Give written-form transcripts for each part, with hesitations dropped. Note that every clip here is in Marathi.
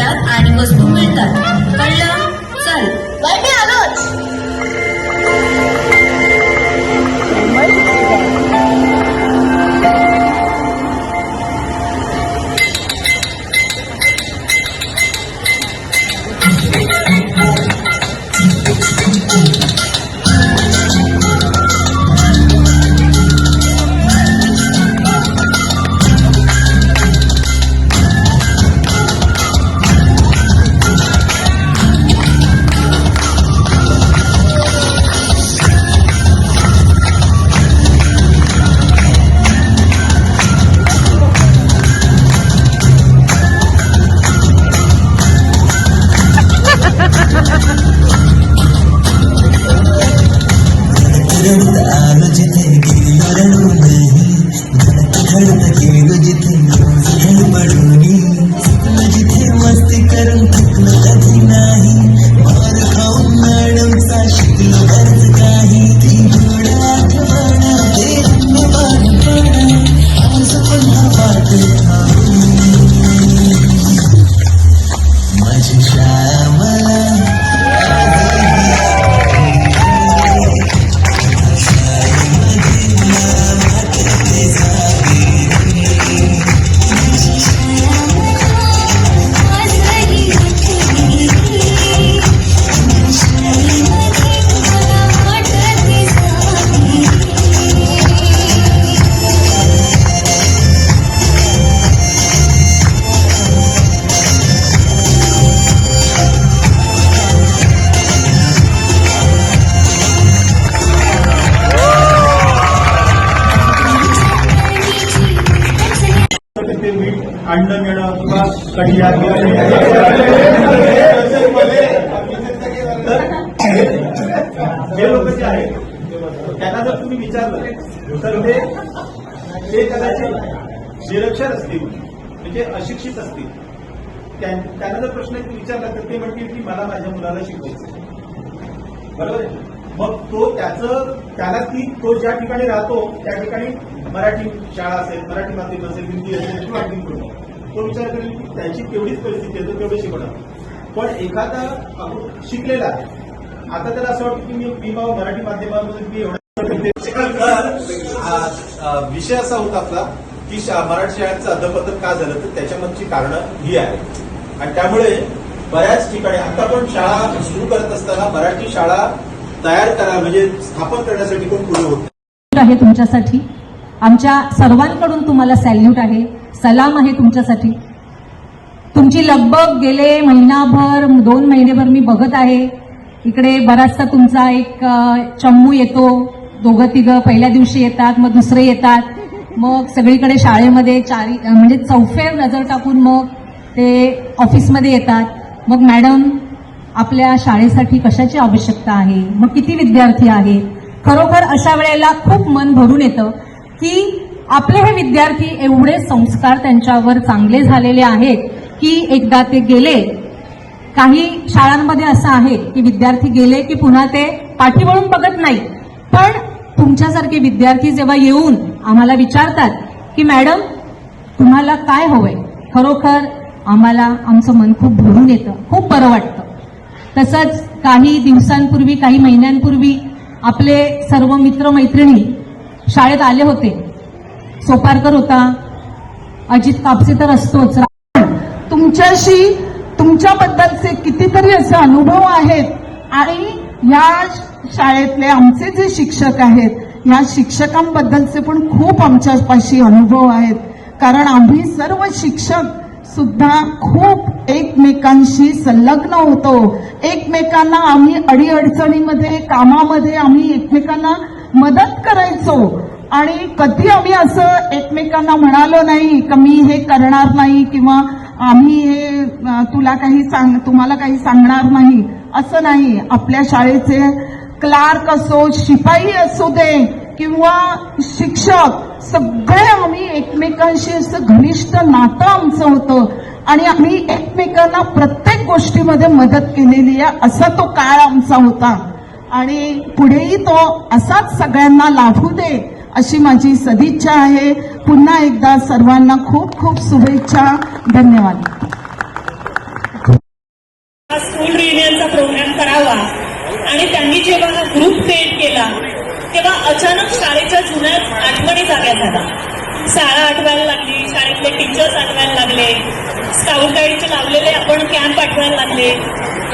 मिळतात आणि वस्तू मिळतात. कळलं? चल बाई मी आलोच. अंडण येणं किंवा कढिया हे लोक जे आहेत त्यांना जर तुम्ही विचारलं तर ते कदाचित निरक्षर असतील, म्हणजे अशिक्षित असतील. त्यांना जर प्रश्न विचारला तर ते म्हणतील की मला माझ्या मुलाला शिकवायचं. बरोबर आहे? मग त्याला तो ज्या ठिकाणी राहतो त्या ठिकाणी मराठी शाळा असेल, मराठी माध्यम असेल, हिंदी असेल किंवा आणखी कुठे तो विचार करेल की त्याची तेवढीच परिस्थिती आहे, तो तेवढे शिकवणार. पण एखादा शिकलेला आहे, आता त्याला असं वाटतं की मी मराठी माध्यमामधून मी एवढं विषय असा होता आपला की मराठी शाळांचं अधपतन का झालं, तर त्याच्यामधची कारणं ही आहेत. आणि त्यामुळे बऱ्याच ठिकाणी आता पण शाळा सुरू करत असताना मराठी शाळा तयार करा म्हणजे स्थापन करण्यासाठी कोण पुढे होत आहे. तुमच्यासाठी आमच्या सर्वांकडून तुम्हाला सॅल्यूट आहे, सलाम आहे तुमच्यासाठी. तुमची लगबग गेले महिनाभर 2 महिनेभर मी बघत आहे. इकडे बराचसा तुमचा एक चम्मू येतो, 2-3 पहिल्या दिवशी येतात, मग दुसरे येतात, मग सगळीकडे शाळेमध्ये म्हणजे चौफेर नजर टाकून मग ते ऑफिसमध्ये येतात. मग मॅडम आपल्या शाळेसाठी कशाची आवश्यकता आहे, मग किती विद्यार्थी आहेत. खरोखर अशा वेळेला खूप मन भरून येतं की आपले हे विद्यार्थी एवढे संस्कार त्यांच्यावर चांगले झालेले आहेत की एकदा ते गेले. काही शाळांमध्ये असं आहे की विद्यार्थी गेले की पुन्हा ते पाठीवळून बघत नाही. पण तुमच्यासारखे विद्यार्थी जेव्हा येऊन आम्हाला विचारतात की मॅडम तुम्हाला काय हवंय, खरोखर आम्हाला आमचं मन खूप भरून येतं, खूप बरं वाटतं. तसंच काही दिवसांपूर्वी, काही महिन्यांपूर्वी आपले सर्व मित्रमैत्रिणी शाळेत आले होते. सोपारकर होता, अजित कापसे तर असतोच. तुमच्याशी तुमच्याबद्दलचे कितीतरी असे अनुभव आहेत आणि या शाळेतले आमचे जे शिक्षक आहेत या शिक्षकांबद्दलचे पण खूप आमच्यापाशी अनुभव आहेत. कारण आम्ही सर्व शिक्षक सुद्धा खूप एकमेकांशी संलग्न होतो. एकमेकांना आम्ही अडीअडचणीमध्ये, कामामध्ये आम्ही एकमेकांना मदत करायचो आणि कधी आम्ही असं एकमेकांना म्हणालो नाही की मी हे करणार नाही किंवा आम्ही हे तुम्हाला काही सांगणार नाही, असं नाही. आपल्या शाळेचे क्लार्क असो, शिपाई असू दे किंवा शिक्षक, सगळे आम्ही एकमेकांशी असं घनिष्ठ नातं आमचं होतं आणि आम्ही एकमेकांना प्रत्येक गोष्टीमध्ये मदत केलेली आहे. असा तो काळ आमचा होता आणि पुढेही तो असाच सगळ्यांना लाभू दे अशी माझी सदिच्छा आहे. पुन्हा एकदा सर्वांना खूप खूप शुभेच्छा. धन्यवाद. हा स्कूल रियुनियनचा प्रोग्राम करावा आणि त्यांनी जेव्हा हा ग्रुप क्रिएट केला तेव्हा अचानक शाळेच्या जुन्या आठवणी जाग्या झाल्या. शाळा आठवायला लागली, शाळेतले टीचर्स आठवायला लागले, स्काउट गाईडचे लावलेले आपण कॅम्प आठवायला लागले,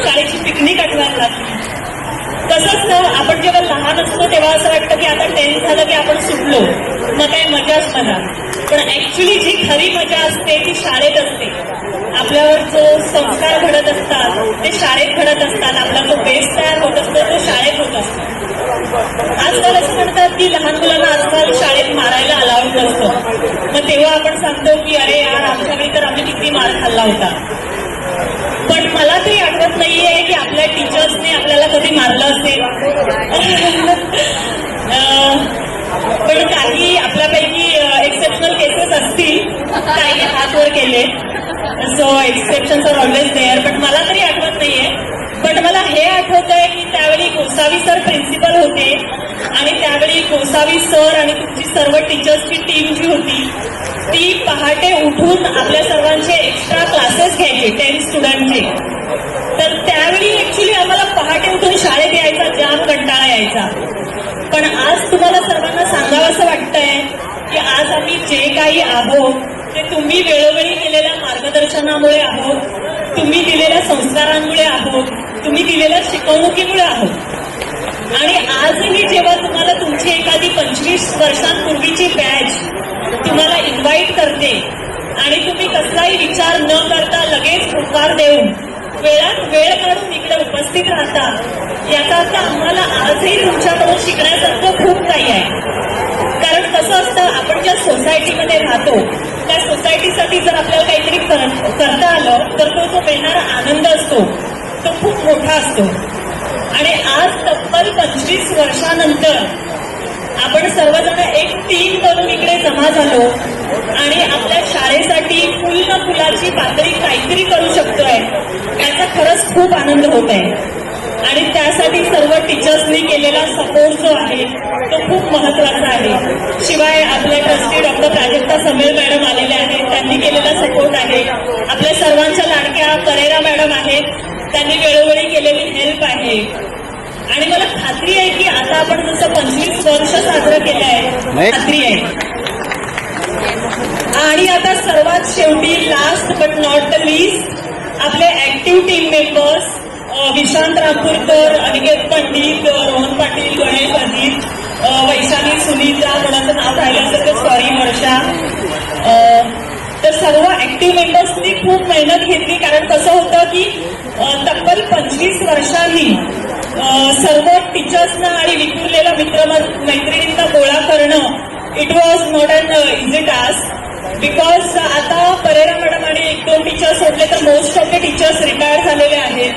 शाळेची पिकनिक आठवायला लागली. तसंच आपण जेव्हा लहान असतो तेव्हा असं वाटतं की आता 10th झालं की आपण सुटलो, मग काय मजाच मजा. पण ऍक्च्युली जी खरी मजा असते ती शाळेत असते. आपल्यावर जो संस्कार घडत असतात ते शाळेत घडत असतात. आपला जो बेस तयार होत असतो तो शाळेत होत असतो. आजकाल असं म्हणतात की लहान मुलांना आजकाल शाळेत मारायला अलाउड नसतं. मग तेव्हा आपण सांगतो की अरे यार आमच्या वेळी तर आम्ही किती मार खाल्ला होता. पण मला तरी आठवत नाहीये की आपल्या टीचर्सने आपल्याला कधी मारलं असेल. पण काही आपल्यापैकी एक्सेप्शनल केसेस असतील, काही हात वर केले. So exceptions are always there. पण मला तरी आठवत नाहीये. पण मला हे आठवतंय की त्यावेळी गोसावी सर प्रिन्सिपल होते आणि त्यावेळी गोसावी सर आणि तुमची सर्व टीचर्सची टीम जी होती ती पहाटे उठून आपल्या सर्वांचे एक्स्ट्रा क्लासेस घ्यायचे 10 स्टुडंटचे. तर त्यावेळी ऍक्च्युली आम्हाला पहाटे उठून शाळेत यायचा जाम कंटाळा यायचा. पण आज तुम्हाला सर्वांना सांगावं असं वाटतंय की आज आम्ही जे काही आहोत ते तुम्ही वेळोवेळी केलेल्या मार्गदर्शनामुळे आहोत, तुम्ही दिलेल्या संस्कारांमुळे आहोत, तुम्ही दिलेल्या शिकवणुकीमुळे आहोत. आणि आजही जेव्हा तुम्हाला तुमची एखादी 25 वर्षांपूर्वीची बॅच तुम्हाला इन्व्हाइट करते आणि तुम्ही कसलाही विचार न करता लगेच होकार देऊन वेळात वेळ काढून इकडे उपस्थित राहता, याचा अर्थ आम्हाला आजही तुमच्याकडून शिकण्यासारखं खूप काही आहे. कारण कसं असतं, आपण ज्या सोसायटीमध्ये राहतो त्या सोसायटीसाठी जर आपल्याला काहीतरी करता आलं तर तो जो मिळणारा आनंद असतो तो खूप मोठा असतो. आणि आज तब्बल 25 वर्षानंतर आपण सर्वजण एक टीम करून इकडे जमा झालो आणि आपल्या शाळेसाठी फुल न फुलाची पातळी काहीतरी करू शकतोय, याचा खरंच खूप आनंद होत आहे. आणि त्यासाठी सर्व टीचर्सनी केलेला सपोर्ट जो आहे तो खूप महत्वाचा आहे. शिवाय आपले ट्रस्टी डॉक्टर प्राजक्ता समेल मॅडम आलेले आहेत, त्यांनी केलेला सपोर्ट आहे. आपल्या सर्वांच्या लाडक्या परेरा मॅडम आहेत, त्यांनी वेळोवेळी केलेली हेल्प आहे. आणि मला खात्री आहे की आता आपण जसं 25 वर्ष साजरं केलं आहे, खात्री आहे. आणि आता सर्वात शेवटी last but not the least आपले active team members Vishant Rampurkar, Aniket Pandit, Rohan Patil, Ganesh Ajit, Vaishali, Sunita, कोणाचं नाव राहिलं असेल तर सॉरी, वर्षा. तर सर्व ऍक्टिव्ह मेंबर्सनी खूप मेहनत घेतली. कारण कसं होतं की तब्बल 25 वर्षांनी सर्व टीचर्सना आणि विखुरलेल्या मित्रमैत्रिणींना गोळा करणं it was not an easy task. Because आता परेरा मॅडम आणि 1-2 टीचर्स सोडले तर most of the teachers retire झालेले आहेत.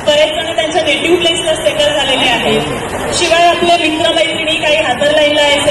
बरेच जण त्यांच्या नेटिव्ह प्लेसला सेटल झालेले आहेत. शिवाय आपले मित्रमैत्रिणी काही हातरलाईनला आहे.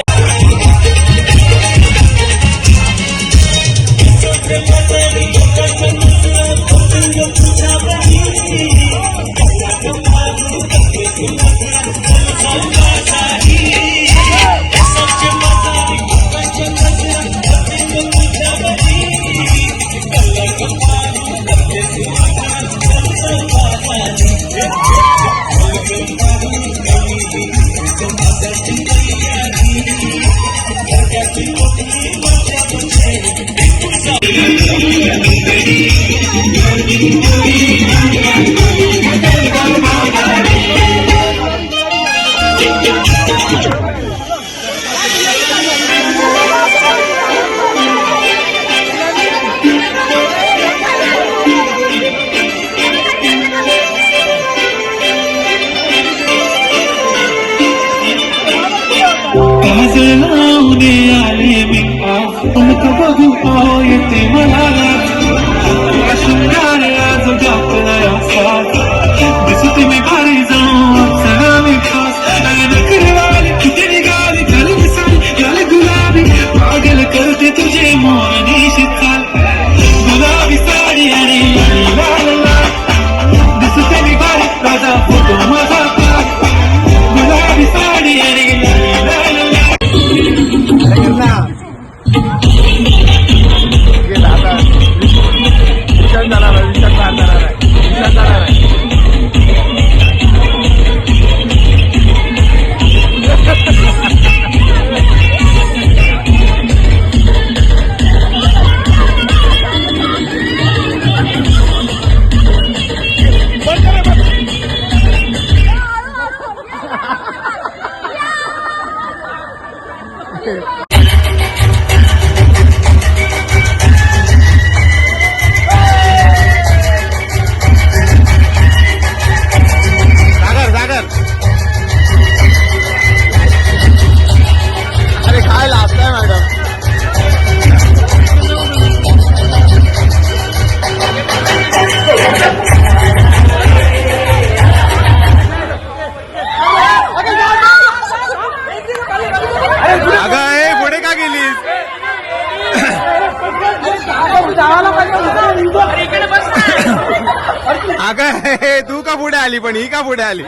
आले मी उनको बघू येते मला शृंगार आज गापला दिसते मी भारी जाऊ सगळा मी खास नकरवाली किती निघाली घाल दिसाली घाल गुलाबी पागल करते तुझे मोहनी शिकाल गुलाबी साडी आणि लाल लाल दिसते मी भारी राजा फोटो माझा गुलाबी साडी आणि लाल लाल अगं ए, पुढे का गेलीस? अगं हे, तू का पुढे आली पण ही का पुढे आली?